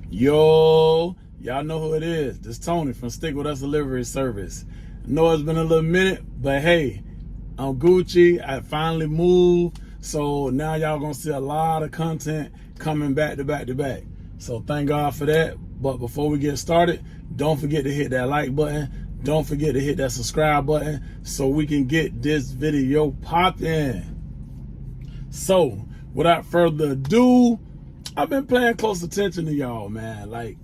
Yo, y'all know who it is. This Tony from Stick With Us Delivery Service. I know it's been a little minute, but hey, I'm Gucci. I finally moved, so now y'all gonna see a lot of content coming back to back to back. So thank God for that. But before we get started, don't forget to hit that like button. Don't forget to hit that subscribe button so we can get this video popping. So without further ado, I've been paying close attention to y'all, man. Like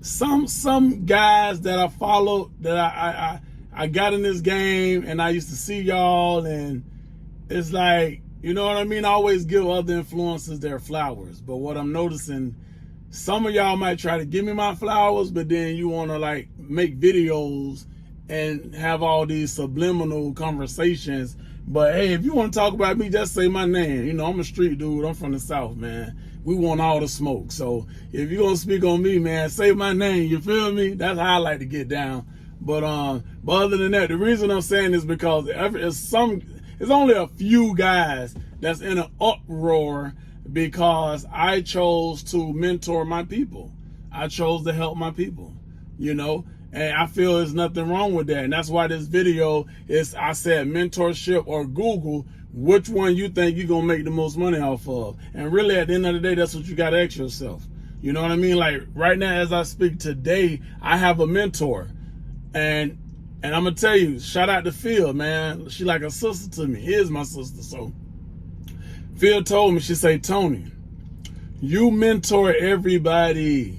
some guys that I followed, that I got in this game, and I used to see y'all, and it's like, you know what I mean? I always give other influencers their flowers, but what I'm noticing, some of y'all might try to give me my flowers, but then you want to like make videos and have all these subliminal conversations. But hey, if you want to talk about me, just say my name. You know, I'm a street dude. I'm from the South, man. We want all the smoke. So if you're going to speak on me, man, say my name. You feel me? That's how I like to get down. But other than that, the reason I'm saying is because it's only a few guys that's in an uproar because I chose to mentor my people. I chose to help my people, you know. And I feel there's nothing wrong with that. And that's why this video is, I said mentorship or Google, which one you think you're going to make the most money off of. And really, at the end of the day, that's what you got to ask yourself. You know what I mean? Like right now, as I speak today, I have a mentor. And I'm going to tell you, shout out to Phil, man. She like a sister to me. He is my sister. So Phil told me, she said, Tony, you mentor everybody.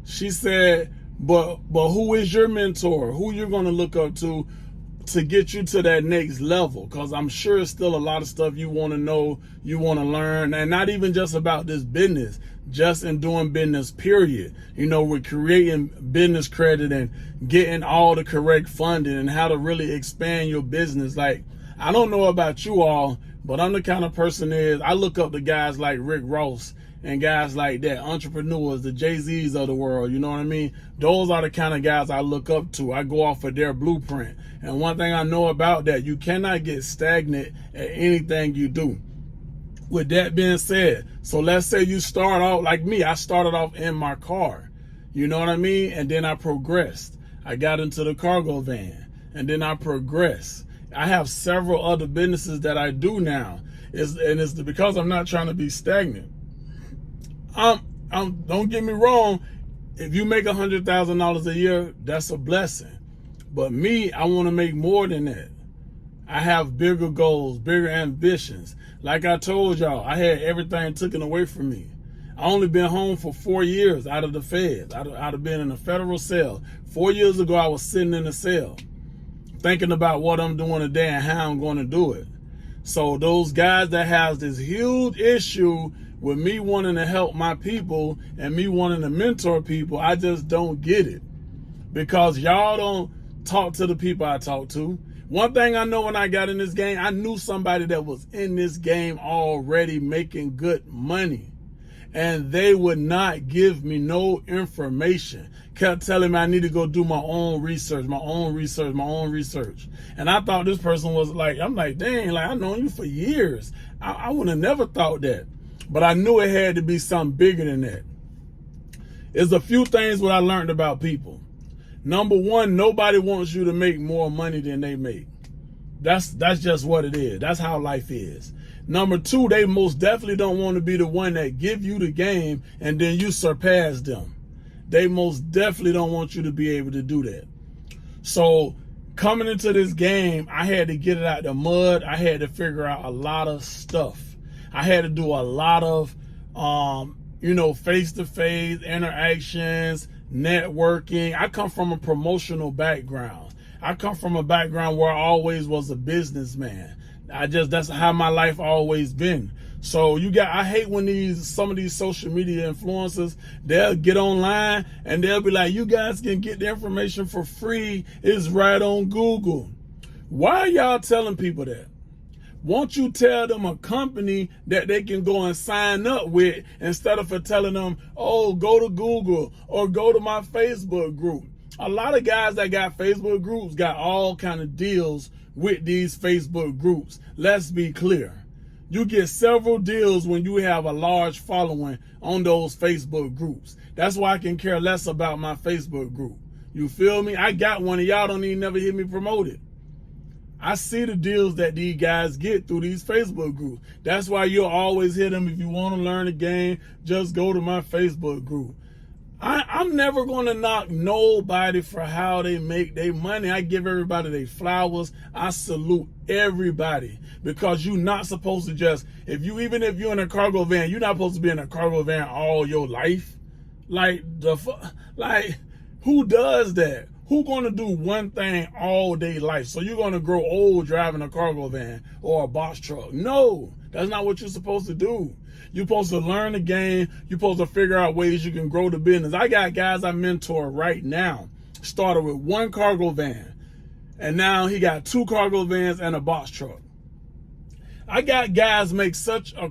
She said, but who is your mentor? Who you're going to look up to get you to that next level? Because I'm sure it's still a lot of stuff you want to know, you want to learn, and not even just about this business, just in doing business, period. You know, we're creating business credit and getting all the correct funding and how to really expand your business. Like, I don't know about you all, but I'm the kind of person I look up to guys like Rick Ross and guys like that, entrepreneurs, the Jay-Z's of the world, you know what I mean? Those are the kind of guys I look up to. I go off of their blueprint. And one thing I know about that, you cannot get stagnant at anything you do. With that being said, so let's say you start off like me. I started off in my car, you know what I mean? And then I progressed. I got into the cargo van, and then I progressed. I have several other businesses that I do now. It's because I'm not trying to be stagnant. Don't get me wrong. If you make $100,000 a year, that's a blessing. But me, I want to make more than that. I have bigger goals, bigger ambitions. Like I told y'all, I had everything taken away from me. I only been home for 4 years out of the feds. I'd have been in a federal cell. 4 years ago, I was sitting in a cell thinking about what I'm doing today and how I'm going to do it. So those guys that have this huge issue with me wanting to help my people and me wanting to mentor people, I just don't get it. Because y'all don't talk to the people I talk to. One thing I know, when I got in this game, I knew somebody that was in this game already making good money. And they would not give me no information. Kept telling me I need to go do my own research, my own research, my own research. And I thought this person was like, I'm like, dang, like I've known you for years. I would have never thought that. But I knew it had to be something bigger than that. There's a few things what I learned about people. Number one, nobody wants you to make more money than they make. That's just what it is. That's how life is. Number two, they most definitely don't want to be the one that give you the game and then you surpass them. They most definitely don't want you to be able to do that. So coming into this game, I had to get it out the mud. I had to figure out a lot of stuff. I had to do a lot of, face-to-face interactions, networking. I come from a promotional background. I come from a background where I always was a businessman. That's how my life always been. So I hate when some of these social media influencers, they'll get online and they'll be like, you guys can get the information for free. It's right on Google. Why are y'all telling people that? Won't you tell them a company that they can go and sign up with instead of telling them, oh, go to Google or go to my Facebook group? A lot of guys that got Facebook groups got all kind of deals with these Facebook groups. Let's be clear. You get several deals when you have a large following on those Facebook groups. That's why I can care less about my Facebook group. You feel me? I got one and y'all don't even never hear me promote it. I see the deals that these guys get through these Facebook groups. That's why you'll always hear them. If you want to learn a game, just go to my Facebook group. I'm never going to knock nobody for how they make their money. I give everybody their flowers. I salute everybody, because you're not supposed to just, even if you're in a cargo van, you're not supposed to be in a cargo van all your life. Like, who does that? Who gonna do one thing all day life? So you're gonna grow old driving a cargo van or a box truck? No, that's not what you're supposed to do. You're supposed to learn the game. You're supposed to figure out ways you can grow the business. I got guys I mentor right now. Started with one cargo van, and now he got 2 cargo vans and a box truck. I got guys make such a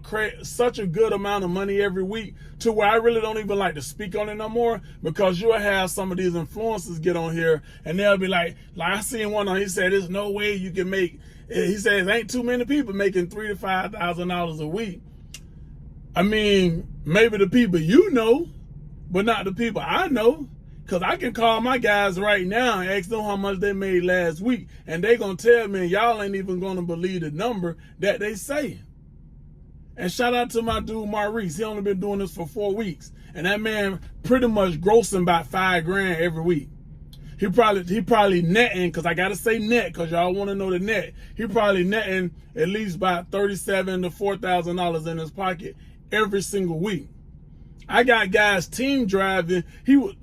good amount of money every week to where I really don't even like to speak on it no more, because you'll have some of these influencers get on here and they'll be like I seen one on, he said, there's no way you can make, he says, ain't too many people making $3,000 to $5,000 a week. I mean, maybe the people you know, but not the people I know. Because I can call my guys right now and ask them how much they made last week, and they going to tell me, y'all ain't even going to believe the number that they say. And shout out to my dude Maurice. He only been doing this for 4 weeks, and that man pretty much grossing about $5,000 every week. He probably netting, because I got to say net because y'all want to know the net. He probably netting at least about $37,000 to $4,000 in his pocket every single week. I got guys team driving.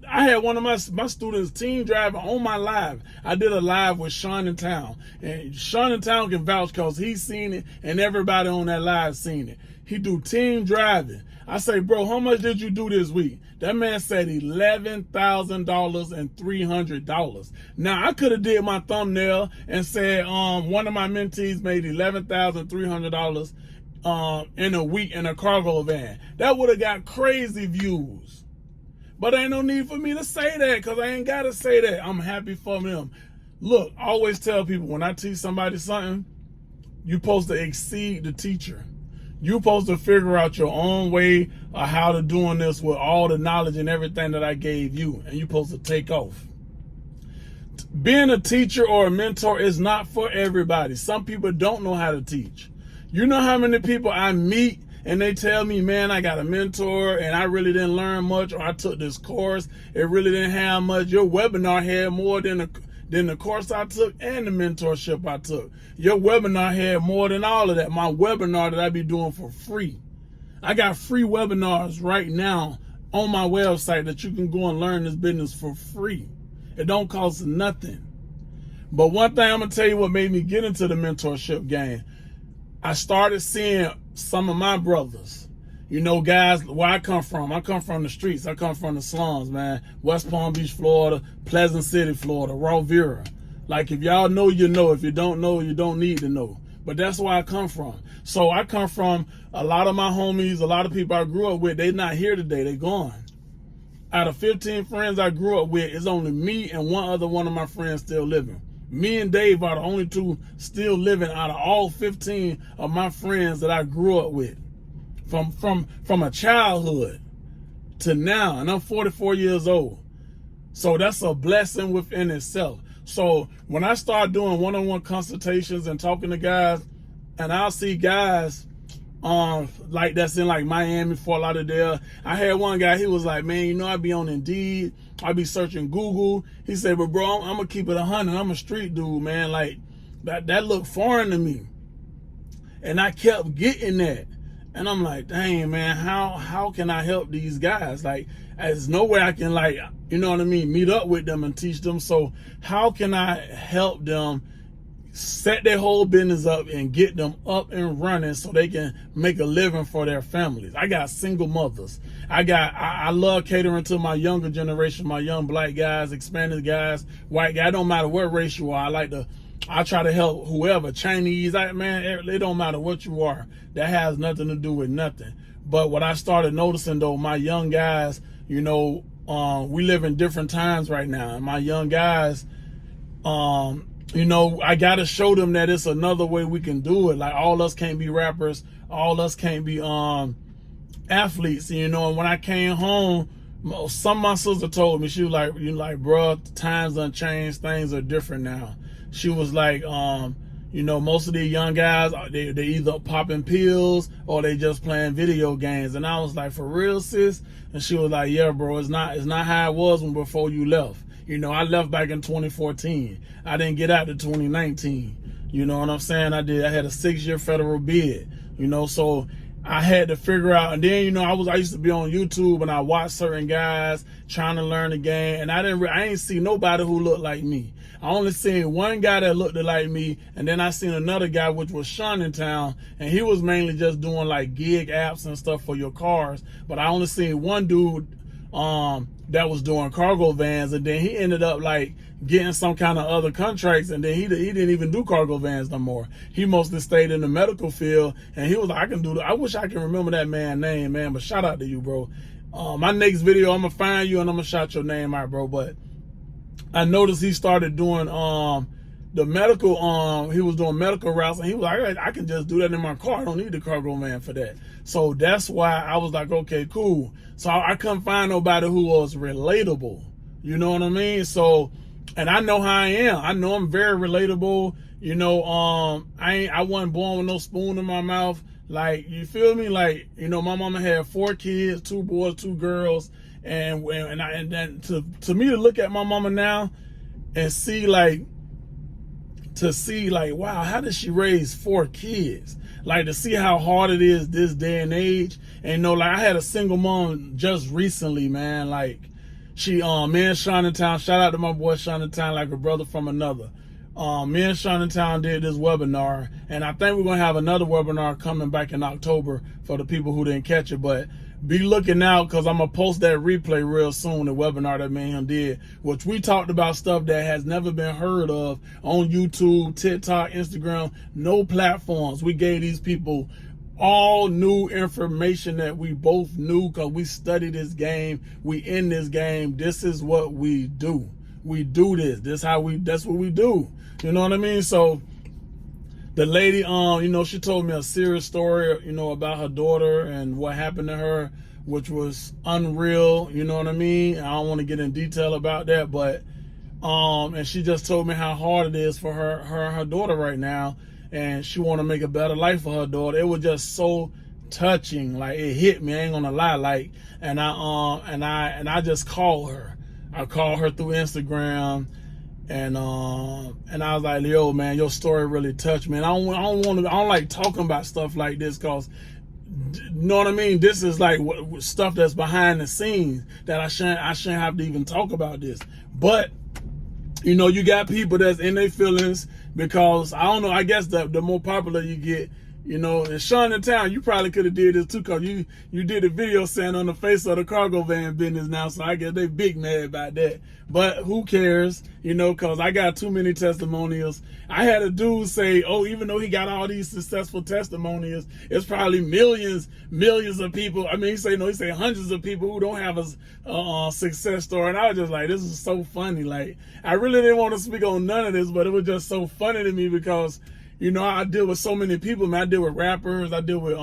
I had one of my students team driving on my live. I did a live with Sean in Town, and Sean in Town can vouch because he's seen it, and everybody on that live seen it. He do team driving. I say, bro, how much did you do this week? That man said $11,000 and $300. Now I could have did my thumbnail and said one of my mentees made $11,300 in a week in a cargo van. That would have got crazy views. But ain't no need for me to say that, because I ain't got to say that. I'm happy for them. Look, I always tell people, when I teach somebody something, you're supposed to exceed the teacher. You're supposed to figure out your own way of how to doing this with all the knowledge and everything that I gave you, and you're supposed to take off. Being a teacher or a mentor is not for everybody. Some people don't know how to teach. You know how many people I meet and they tell me, man, I got a mentor and I really didn't learn much, or I took this course, it really didn't have much. Your webinar had more than the course I took and the mentorship I took. Your webinar had more than all of that. My webinar that I be doing for free. I got free webinars right now on my website that you can go and learn this business for free. It don't cost nothing. But one thing I'm going to tell you what made me get into the mentorship game. I started seeing some of my brothers, guys, where I come from. I come from the streets. I come from the slums, man. West Palm Beach, Florida, Pleasant City, Florida, Rovira. Like, if y'all know, you know. If you don't know, you don't need to know. But that's where I come from. So I come from a lot of my homies, a lot of people I grew up with. They're not here today. They're gone. Out of 15 friends I grew up with, it's only me and one of my friends still living. Me and Dave are the only 2 still living out of all 15 of my friends that I grew up with. From a childhood to now, and I'm 44 years old. So that's a blessing within itself. So when I start doing one-on-one consultations and talking to guys, and I'll see guys like that's in like Miami, Fort Lauderdale. I had one guy, he was like, man, I be on Indeed, I be searching Google. He said, but bro, I'm gonna keep it 100. I'm a street dude, man. Like that looked foreign to me. And I kept getting that. And I'm like, dang, man, how can I help these guys? Like, there's no way I can, like, meet up with them and teach them. So how can I help them set their whole business up and get them up and running so they can make a living for their families? I got single mothers. I love catering to my younger generation, my young black guys, Hispanic guys, white guys. It don't matter what race you are. I try to help whoever, Chinese, it don't matter what you are. That has nothing to do with nothing. But what I started noticing, though, my young guys, we live in different times right now. And my young guys, you know, I gotta show them that it's another way we can do it. Like, all us can't be rappers, all us can't be athletes. You know, and when I came home, some of my sister told me, she was like, bro, times done changed, things are different now. She was like, you know, most of these young guys, they either popping pills or they just playing video games. And I was like, for real, sis? And she was like, yeah, bro, it's not how it was when before you left. You know, I left back in 2014. I didn't get out to 2019. You know what I'm saying? I had a 6-year federal bid, you know, so I had to figure out. And then, you know, I used to be on YouTube and I watched certain guys trying to learn the game, and I ain't see nobody who looked like me. I only seen one guy that looked like me, and then I seen another guy, which was Sean in town, and he was mainly just doing like gig apps and stuff for your cars. But I only seen one dude that was doing cargo vans, and then he ended up like getting some kind of other contracts, and then he didn't even do cargo vans no more. He mostly stayed in the medical field, and he was like, I wish I can remember that man's name, man, but shout out to you, bro. My next video, I'm gonna find you and I'm gonna shout your name out, bro. But I noticed he started doing the medical, he was doing medical routes, and he was like, I can just do that in my car. I don't need the cargo van for that. So that's why I was like, okay, cool. So I couldn't find nobody who was relatable. You know what I mean? So, and I know how I am. I know I'm very relatable. You know, I wasn't born with no spoon in my mouth. Like, you feel me? Like, you know, my mama had 4 kids, 2 boys, 2 girls. And then to me to look at my mama now and see like, wow, how did she raise 4 kids? Like, to see how hard it is this day and age. And, you know, like, I had a single mom just recently, man. Like, she, me and Sean in town, shout out to my boy Sean in town, like a brother from another. Me and Sean in town did this webinar, and I think we're going to have another webinar coming back in October for the people who didn't catch it. But be looking out, because I'm going to post that replay real soon, the webinar that me and him did, which we talked about stuff that has never been heard of on YouTube, TikTok, Instagram, no platforms. We gave these people all new information that we both knew, because we study this game, we in this game. This is what we do. We do this. That's what we do. You know what I mean? So the lady, you know, she told me a serious story, you know, about her daughter and what happened to her, which was unreal. You know what I mean? I don't want to get in detail about that, but and she just told me how hard it is for her daughter right now, and she want to make a better life for her daughter. It was just so touching. Like, it hit me. I ain't gonna lie. Like, and I just called her. I called her through Instagram, and I was like, yo, man, your story really touched me. And I don't like talking about stuff like this, because, you know what I mean? This is like stuff that's behind the scenes that I shouldn't have to even talk about this. But, you know, you got people that's in their feelings, because, I don't know, I guess the more popular you get, you know, and Sean in town, you probably could have did this too, because you did a video saying on the face of the cargo van business now, so I guess they big mad about that. But who cares, you know, because I got too many testimonials. I had a dude say, oh, even though he got all these successful testimonials, it's probably millions of people. I mean, he say hundreds of people who don't have a success story. And I was just like, this is so funny. Like, I really didn't want to speak on none of this, but it was just so funny to me, because, you know, I deal with so many people, man. I deal with rappers. I deal with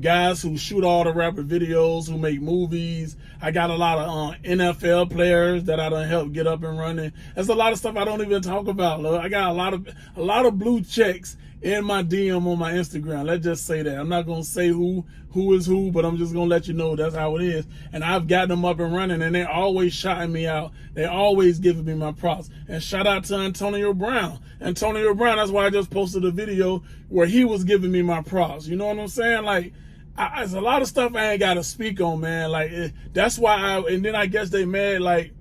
guys who shoot all the rapper videos, who make movies. I got a lot of NFL players that I done help get up and running. There's a lot of stuff I don't even talk about. Look, I got a lot of blue checks in my DM on my Instagram. Let's just say that. I'm not gonna say who is who, but I'm just gonna let you know that's how it is. And I've gotten them up and running, and they're always shouting me out. They always giving me my props. And shout out to Antonio Brown. Antonio Brown, that's why I just posted a video where he was giving me my props. You know what I'm saying? Like, there's a lot of stuff I ain't gotta speak on, man. Like, that's why and then I guess they mad, like,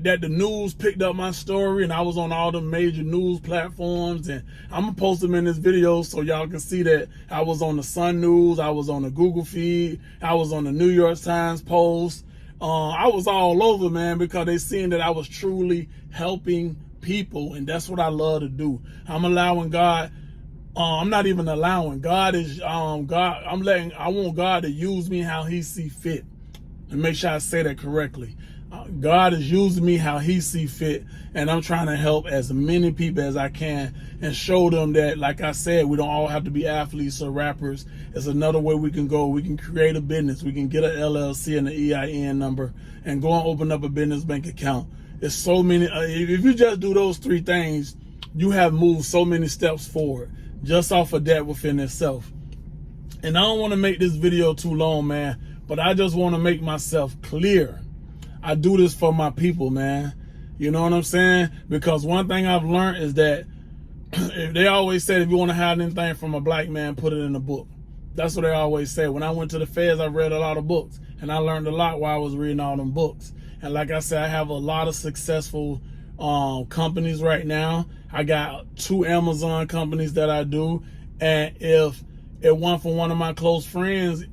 that the news picked up my story, and I was on all the major news platforms, and I'm gonna post them in this video so y'all can see that I was on the Sun News, I was on the Google feed, I was on the New York Times Post. I was all over, man, because they seen that I was truly helping people, and that's what I love to do. I'm allowing God. I'm not even allowing. God is God. I want God to use me how He see fit, and make sure I say that correctly. God is using me how he see fit, and I'm trying to help as many people as I can and show them that, like I said, we don't all have to be athletes or rappers. It's another way we can go. We can create a business. We can get an LLC and an EIN number and go and open up a business bank account. It's so many. If you just do those 3 things, you have moved so many steps forward just off of that within itself. And I don't want to make this video too long, man, but I just want to make myself clear. I do this for my people, man. You know what I'm saying? Because one thing I've learned is that they always said, if you want to hide anything from a black man, put it in a book. That's what they always say. When I went to the feds, I read a lot of books, and I learned a lot while I was reading all them books. And like I said, I have a lot of successful companies right now. I got 2 Amazon companies that I do. And if it wasn't for one of my close friends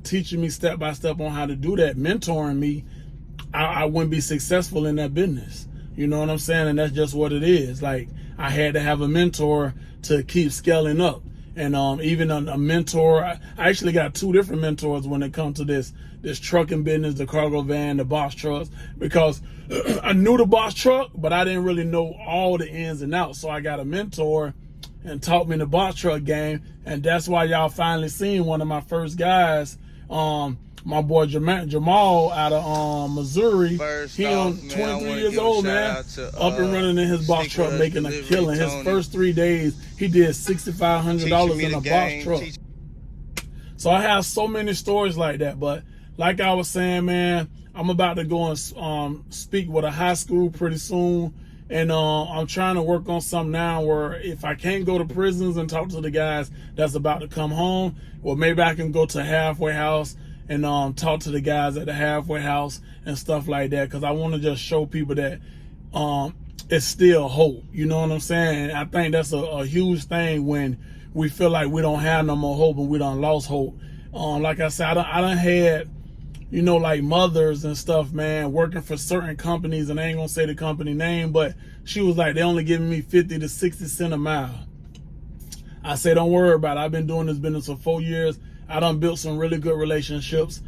teaching me step by step on how to do that, mentoring me, I wouldn't be successful in that business. You know what I'm saying? And that's just what it is. Like, I had to have a mentor to keep scaling up. And even a mentor, I actually got 2 different mentors when it comes to this trucking business, the cargo van, the box trucks, because I knew the box truck, but I didn't really know all the ins and outs. So I got a mentor and taught me the box truck game. And that's why y'all finally seen one of my first guys, my boy Jamal out of Missouri. He on 23 years old, man, up and running in his box truck, making a killing. His first 3 days, he did $6,500 in a box truck. So I have so many stories like that. But like I was saying, man, I'm about to go and speak with a high school pretty soon. And I'm trying to work on something now where if I can't go to prisons and talk to the guys that's about to come home, well, maybe I can go to a halfway house and talk to the guys at the halfway house and stuff like that, because I want to just show people that it's still hope. You know what I'm saying? And I think that's a huge thing when we feel like we don't have no more hope and we done lost hope. Like I said, I done had, you know, like mothers and stuff, man, working for certain companies, and I ain't gonna say the company name, but she was like, they only giving me 50 to 60 cents a mile. I say, don't worry about it. I've been doing this business for 4 years. I done built some really good relationships.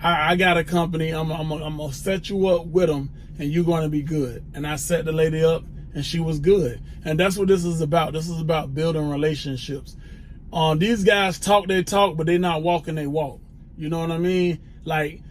I got a company. I'm gonna set you up with them, and you're gonna be good. And I set the lady up, and she was good. And that's what this is about. This is about building relationships. These guys talk their talk, but they're not walking their walk. You know what I mean? Like,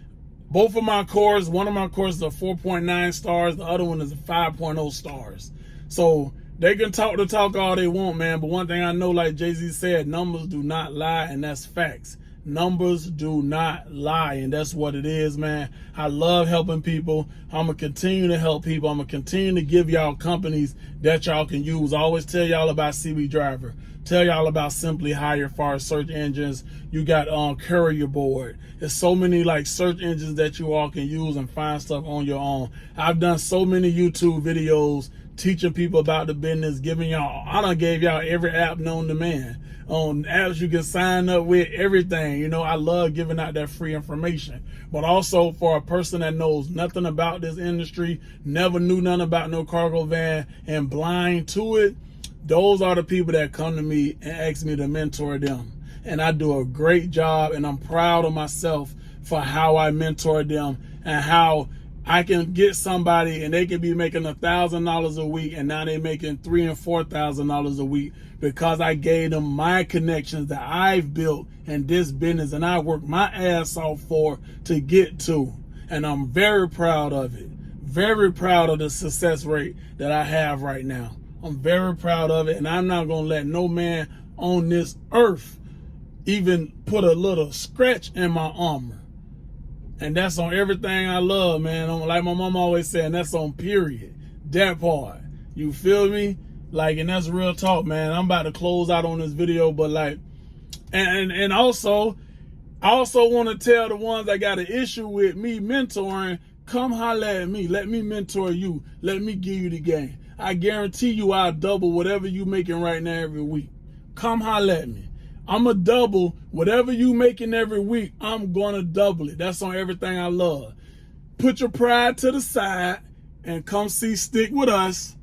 both of my courses, one of my courses are 4.9 stars. The other one is 5.0 stars. So they can talk the talk all they want, man. But one thing I know, like Jay-Z said, numbers do not lie, and that's facts. Numbers do not lie, and that's what it is, man. I love helping people. I'm going to continue to help people. I'm going to continue to give y'all companies that y'all can use. I always tell y'all about CB Driver. Tell y'all about Simply Hire for search engines. You got Courier Board. There's so many like search engines that you all can use and find stuff on your own. I've done so many YouTube videos teaching people about the business, giving y'all, I done gave y'all every app known to man. On apps you can sign up with, everything. You know, I love giving out that free information. But also for a person that knows nothing about this industry, never knew nothing about no cargo van, and blind to it, those are the people that come to me and ask me to mentor them. And I do a great job, and I'm proud of myself for how I mentor them and how I can get somebody and they can be making $1,000 a week, and now they're making $3,000 and $4,000 a week because I gave them my connections that I've built in this business and I worked my ass off for to get to. And I'm very proud of it. Very proud of the success rate that I have right now. I'm very proud of it, and I'm not going to let no man on this earth even put a little scratch in my armor. And that's on everything I love, man. Like my mom always said, and that's on period. That part. You feel me? Like, and that's real talk, man. I'm about to close out on this video, but like, and also, I also want to tell the ones that got an issue with me mentoring, come holler at me. Let me mentor you. Let me give you the game. I guarantee you I'll double whatever you making right now every week. Come holler at me. I'm going to double whatever you making every week. I'm going to double it. That's on everything I love. Put your pride to the side and come stick with us.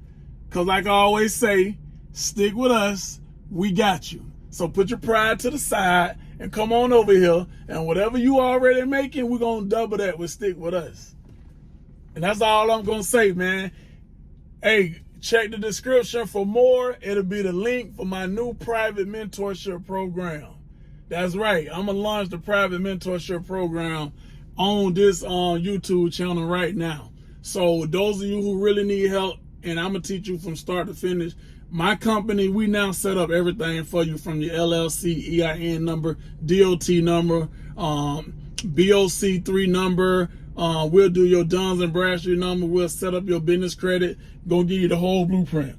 Because like I always say, stick with us. We got you. So put your pride to the side and come on over here. And whatever you already making, we're going to double that with stick with us. And that's all I'm going to say, man. Hey, check the description for more. It'll be the link for my new private mentorship program. That's right. I'm going to launch the private mentorship program on this YouTube channel right now. So those of you who really need help, and I'm going to teach you from start to finish. My company, we now set up everything for you from your LLC, EIN number, DOT number, BOC3 number. We'll do your Duns and Bradstreet number. We'll set up your business credit. Gonna give you the whole blueprint.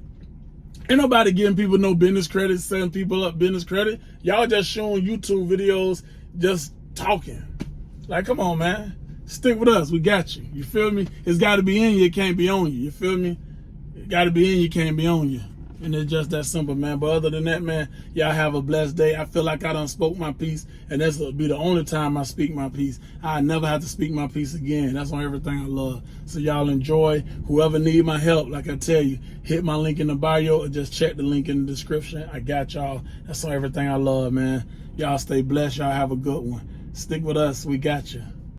Ain't nobody giving people no business credit, setting people up business credit. Y'all just showing YouTube videos, just talking. Like, come on, man. Stick with us. We got you. You feel me? It's got to be in you. It can't be on you. You feel me? It got to be in you. Can't be on you. And it's just that simple, man. But other than that, man, y'all have a blessed day. I feel like I done spoke my piece, and this will be the only time I speak my piece. I never have to speak my piece again. That's on everything I love. So y'all enjoy. Whoever need my help, like I tell you, hit my link in the bio or just check the link in the description. I got y'all. That's on everything I love, man. Y'all stay blessed. Y'all have a good one. Stick with us. We got you.